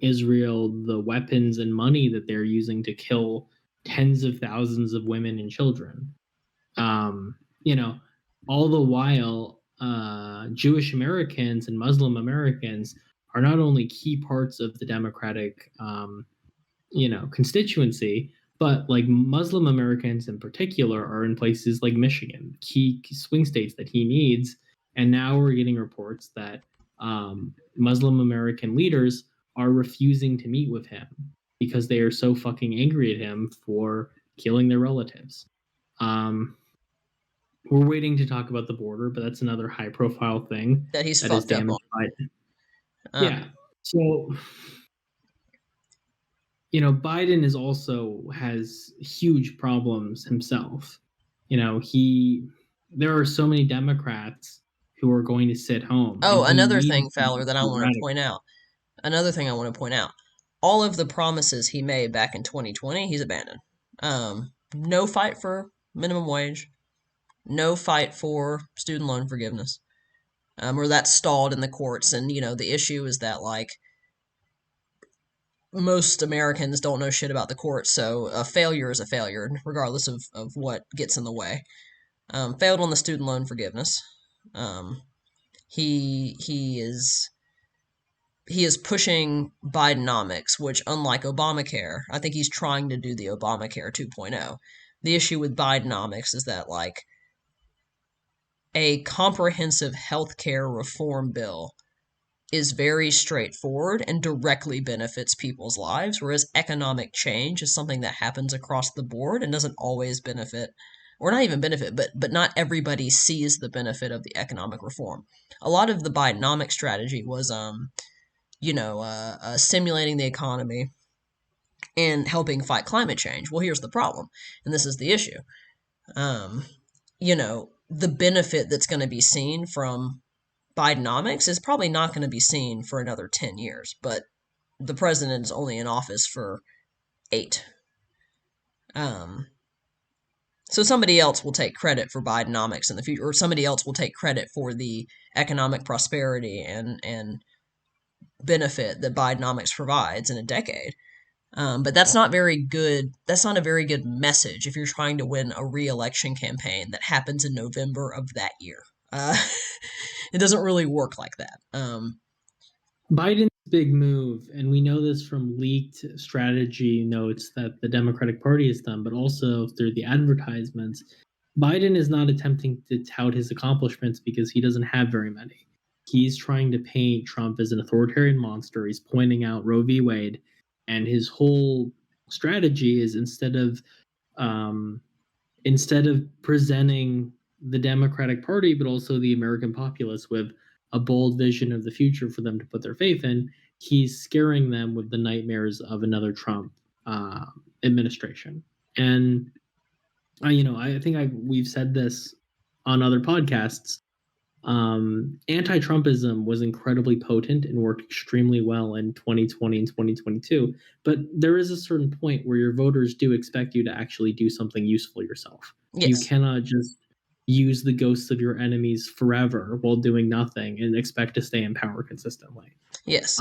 Israel the weapons and money that they're using to kill tens of thousands of women and children. Um, you know, all the while, Jewish Americans and Muslim Americans are not only key parts of the Democratic, constituency, but like Muslim Americans in particular are in places like Michigan, key swing states that he needs. And now we're getting reports that Muslim American leaders are refusing to meet with him because they are so fucking angry at him for killing their relatives. We're waiting to talk about the border, but that's another high profile thing that he's that is fucked up on. damaged Biden. Um, Yeah. So, Biden is also has huge problems himself. There are so many Democrats who are going to sit home and oh, he another needs thing, them Fowler, that I to want to radical. point out. Another thing I want to point out. All of the promises he made back in 2020, he's abandoned. No fight for minimum wage. No fight for student loan forgiveness. Or that's stalled in the courts. And, the issue is that, like, most Americans don't know shit about the courts, so a failure is a failure, regardless of what gets in the way. Failed on the student loan forgiveness. Um, he is pushing Bidenomics, which, unlike Obamacare, I think he's trying to do the Obamacare 2.0. The issue with Bidenomics is that, like, a comprehensive healthcare reform bill is very straightforward and directly benefits people's lives, whereas economic change is something that happens across the board and doesn't always benefit, or not even benefit, but not everybody sees the benefit of the economic reform. A lot of the Bidenomic strategy was, stimulating the economy and helping fight climate change. Well, here's the problem, and this is the issue. Um, the benefit that's going to be seen from Bidenomics is probably not going to be seen for another 10 years, but the president is only in office for 8. Um, so somebody else will take credit for Bidenomics in the future, or somebody else will take credit for the economic prosperity and benefit that Bidenomics provides in a decade. But that's not very good. That's not a very good message if you're trying to win a re-election campaign that happens in November of that year. Uh, it doesn't really work like that. Biden's big move, and we know this from leaked strategy notes that the Democratic Party has done, but also through the advertisements. Biden is not attempting to tout his accomplishments because he doesn't have very many. He's trying to paint Trump as an authoritarian monster. He's pointing out Roe v. Wade, and his whole strategy is um, instead of presenting the Democratic Party, but also the American populace with a bold vision of the future for them to put their faith in, he's scaring them with the nightmares of another Trump administration. And I think we've said this on other podcasts. Anti-Trumpism was incredibly potent and worked extremely well in 2020 and 2022. But there is a certain point where your voters do expect you to actually do something useful yourself. You Yes. cannot just use the ghosts of your enemies forever while doing nothing and expect to stay in power consistently. Yes.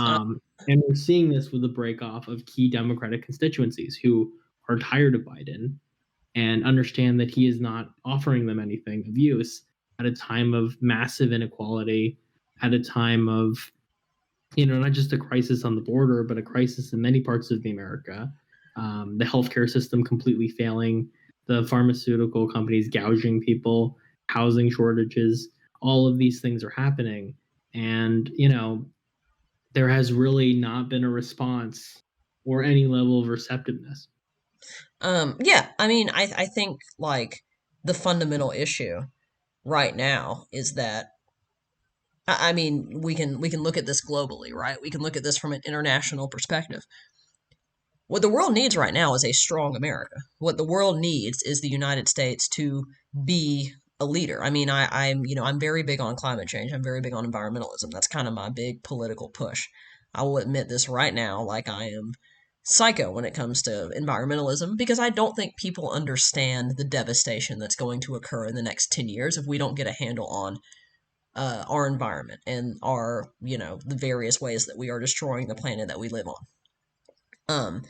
And we're seeing this with the break off of key Democratic constituencies who are tired of Biden and understand that he is not offering them anything of use at a time of massive inequality, at a time of, not just a crisis on the border, but a crisis in many parts of the America. The healthcare system completely failing, the pharmaceutical companies gouging people, housing shortages, all of these things are happening. And, there has really not been a response or any level of receptiveness. Yeah, I mean, I think like the fundamental issue right now is that I mean, we can look at this globally, right? We can look at this from an international perspective. What the world needs right now is a strong America. What the world needs is the United States to be a leader. I mean, I'm very big on climate change. I'm very big on environmentalism. That's kind of my big political push. I will admit this right now, like I am psycho when it comes to environmentalism because I don't think people understand the devastation that's going to occur in the next 10 years if we don't get a handle on our environment and our, the various ways that we are destroying the planet that we live on. Um,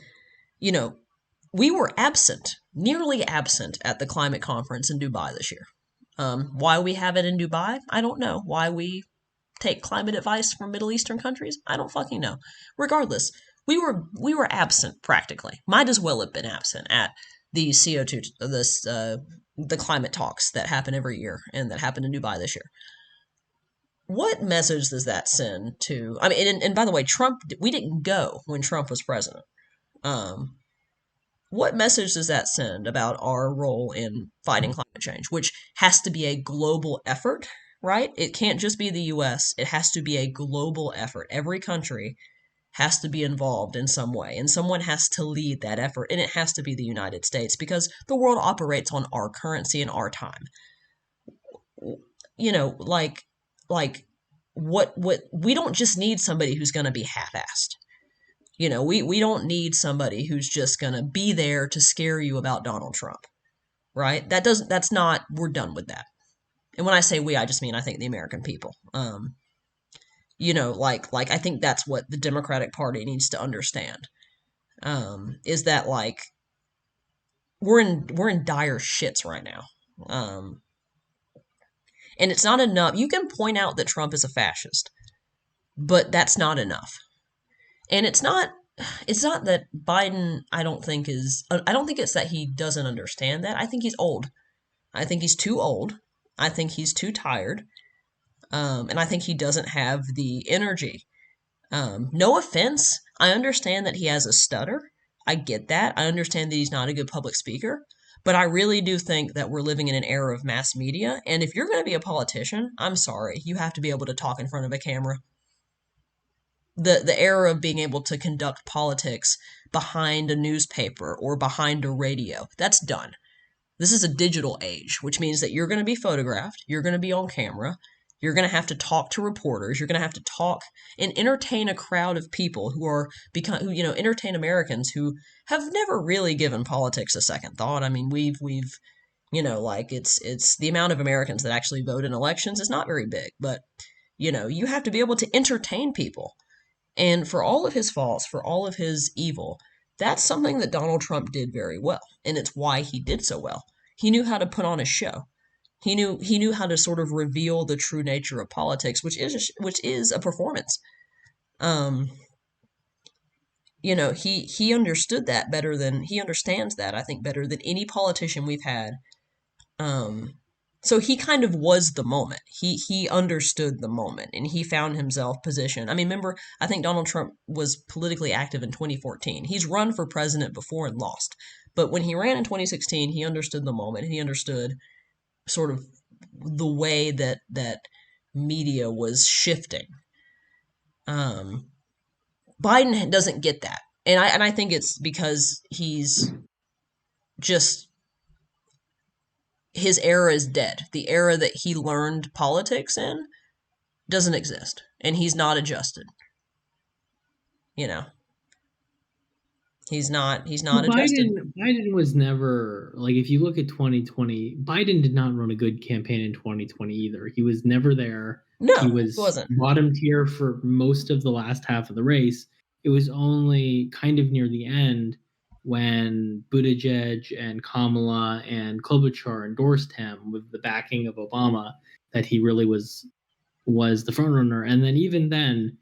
you know, we were absent, nearly absent at the climate conference in Dubai this year. Why we have it in Dubai, I don't know. Why we take climate advice from Middle Eastern countries, I don't fucking know. Regardless, we were absent practically. Might as well have been absent at the CO2 the climate talks that happen every year and that happened in Dubai this year. What message does that send to? I mean, and by the way, Trump. We didn't go when Trump was president. Um, what message does that send about our role in fighting climate change, which has to be a global effort, right? It can't just be the US, it has to be a global effort. Every country has to be involved in some way, and someone has to lead that effort, and it has to be the United States because the world operates on our currency and our time. You know, like what we don't just need somebody who's going to be half-assed. We don't need somebody who's just going to be there to scare you about Donald Trump, right? That's not, we're done with that. And when I say we, I just mean I think the American people. Like I think that's what the Democratic Party needs to understand. Is that like we're in dire shits right now. And it's not enough. You can point out that Trump is a fascist, but that's not enough. And it's not that Biden I don't think it's that he doesn't understand that. I think he's old. I think he's too old. I think he's too tired. And I think he doesn't have the energy. No offense. I understand that he has a stutter. I get that. I understand that he's not a good public speaker. But I really do think that we're living in an era of mass media. And if you're going to be a politician, I'm sorry, you have to be able to talk in front of a camera. The era of being able to conduct politics behind a newspaper or behind a radio, that's done. This is a digital age, which means that you're going to be photographed, you're going to be on camera, you're going to have to talk to reporters, you're going to have to talk and entertain a crowd of people entertain Americans who have never really given politics a second thought. I mean, we've like it's the amount of Americans that actually vote in elections is not very big, but you have to be able to entertain people. And for all of his faults, for all of his evil, that's something that Donald Trump did very well. And it's why he did so well. He knew how to put on a show. He knew how to sort of reveal the true nature of politics, which is a performance. Um, he understood that better than he understands that, I think, better than any politician we've had. Um, so he kind of was the moment. He understood the moment and he found himself positioned. I mean, remember, I think Donald Trump was politically active in 2014. He's run for president before and lost. But when he ran in 2016, he understood the moment and he understood sort of the way that media was shifting. Um, Biden doesn't get that. And I think it's because he's just his era is dead. The era that he learned politics in doesn't exist, and he's not adjusted. You know, he's Well, not adjusted. Biden was never like, if you look at 2020, Biden did not run a good campaign in 2020 either. He was never there. He No, he was wasn't. bottom tier for most of the last half of the race. It was only kind of near the end when Buttigieg and Kamala and Klobuchar endorsed him with the backing of Obama that he really was the front runner. And then even then,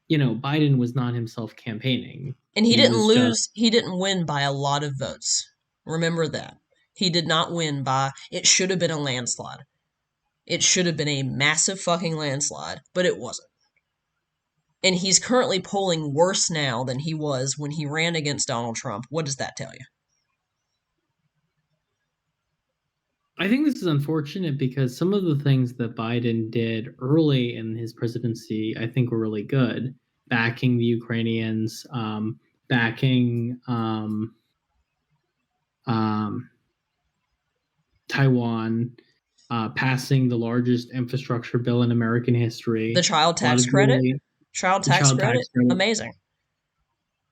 Biden was not himself campaigning. And he He didn't was just lose, he didn't win by a lot of votes. Remember that. He did not win by, it should have been a landslide. It should have been a massive fucking landslide, but it wasn't. And he's currently polling worse now than he was when he ran against Donald Trump. What does that tell you? I think this is unfortunate because some of the things that Biden did early in his presidency, I think, were really good. Backing the Ukrainians, backing um, Taiwan, passing the largest infrastructure bill in American history. The child A lot tax of credit? really Child the tax child tax credit? credit. Amazing.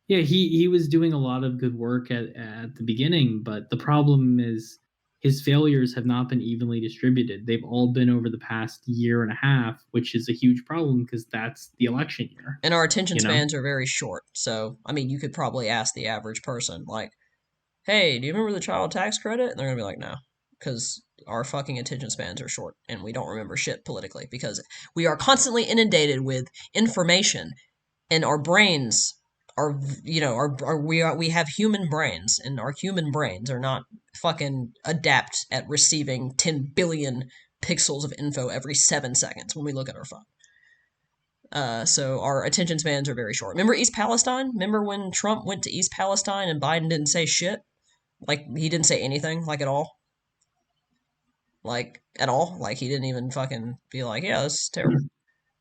Yeah, he was doing a lot of good work at the beginning, but the problem is his failures have not been evenly distributed. They've all been over the past year and a half, which is a huge problem because that's the election year, And our attention you know? spans are very short. So, I mean, you could probably ask the average person, like, hey, do you remember the child tax credit? And they're going to be like, no, because our fucking attention spans are short and we don't remember shit politically because we are constantly inundated with information and our brains are, we have human brains and our human brains are not fucking adept at receiving 10 billion pixels of info every 7 seconds when we look at our phone. So our attention spans are very short. Remember East Palestine? Remember when Trump went to East Palestine and Biden didn't say shit? Like, he didn't say anything, like, at all. Like, at all. Like, he didn't even fucking be like, yeah, this is terrible.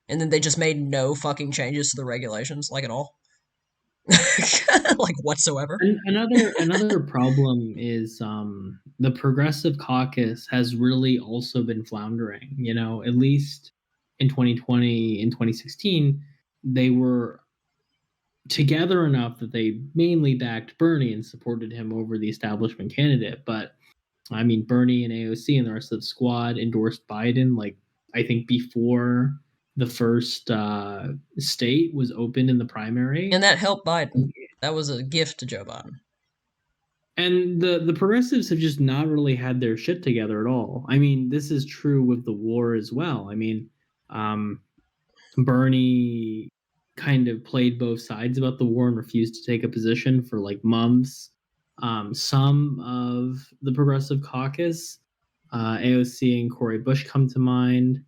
And then they just made no fucking changes to the regulations, like, at all. Like, whatsoever. And another problem is the Progressive Caucus has really also been floundering. At least in 2020, in 2016, they were together enough that they mainly backed Bernie and supported him over the establishment candidate. But I mean, Bernie and AOC and the rest of the squad endorsed Biden, like, I think before the first state was opened in the primary. And that helped Biden. That was a gift to Joe Biden. And the progressives have just not really had their shit together at all. I mean, this is true with the war as well. I mean, Bernie kind of played both sides about the war and refused to take a position for like months. Some of the Progressive Caucus, AOC and Cori Bush come to mind,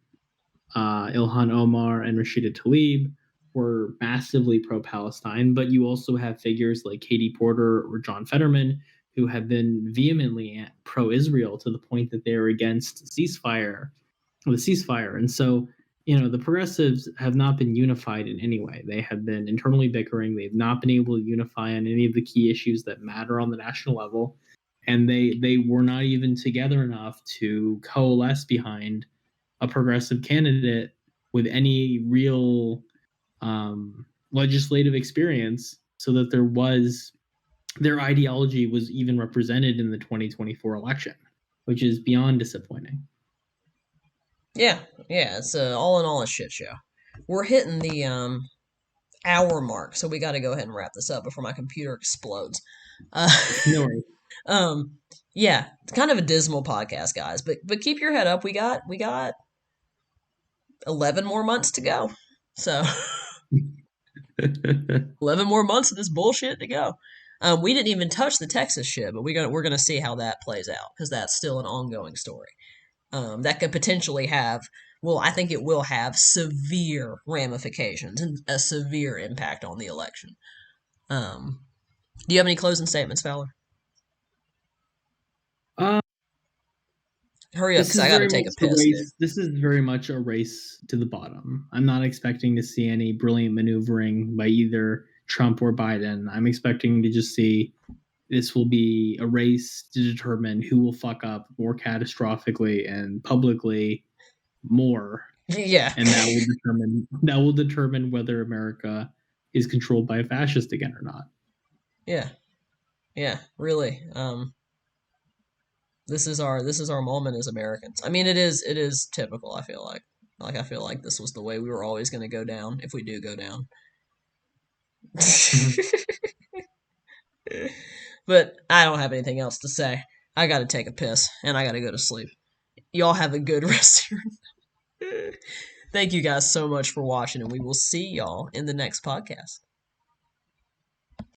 Ilhan Omar and Rashida Tlaib were massively pro-Palestine, but you also have figures like Katie Porter or John Fetterman who have been vehemently pro-Israel to the point that they are against the ceasefire. And so, the progressives have not been unified in any way. They have been internally bickering. They've not been able to unify on any of the key issues that matter on the national level. And they were not even together enough to coalesce behind a progressive candidate with any real legislative experience so that their ideology was even represented in the 2024 election, which is beyond disappointing. Yeah, it's all in all a shit show. We're hitting the hour mark, so we got to go ahead and wrap this up before my computer explodes. No worries. Yeah, it's kind of a dismal podcast, guys, but keep your head up. We got 11 more months to go. So 11 more months of this bullshit to go. We didn't even touch the Texas shit, but we're gonna see how that plays out because that's still an ongoing story. That could potentially have, well, I think it will have severe ramifications and a severe impact on the election. Do you have any closing statements, Fowler? Hurry up, because I got to take a piss, dude. This is very much a race to the bottom. I'm not expecting to see any brilliant maneuvering by either Trump or Biden. I'm expecting to just see this will be a race to determine who will fuck up more catastrophically and publicly more, Yeah. and that will determine whether America is controlled by a fascist again or not. Yeah. Yeah. Really. This is our moment as Americans. I mean, it is typical. I feel like I feel like this was the way we were always going to go down if we do go down. Mhm. But I don't have anything else to say. I got to take a piss and I got to go to sleep. Y'all have a good rest of your Thank you guys so much for watching, and we will see y'all in the next podcast.